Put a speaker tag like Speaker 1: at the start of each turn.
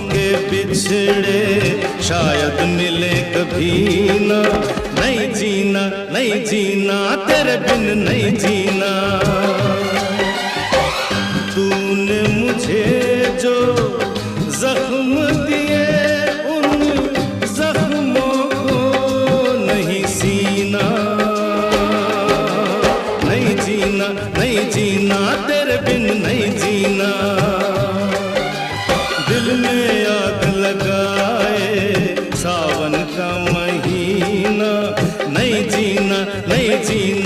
Speaker 1: के बिछड़े शायद मिले कभी ना। नहीं जीना, नहीं जीना, तेरे बिन नहीं जीना। तूने मुझे जो जख्म दिए उन जख्मों को नहीं सीना। नहीं जीना, नहीं जीना, तेरे बिन नहीं जीना। दिल में आग लगाए सावन का महीना। नहीं जीना, नहीं जीना,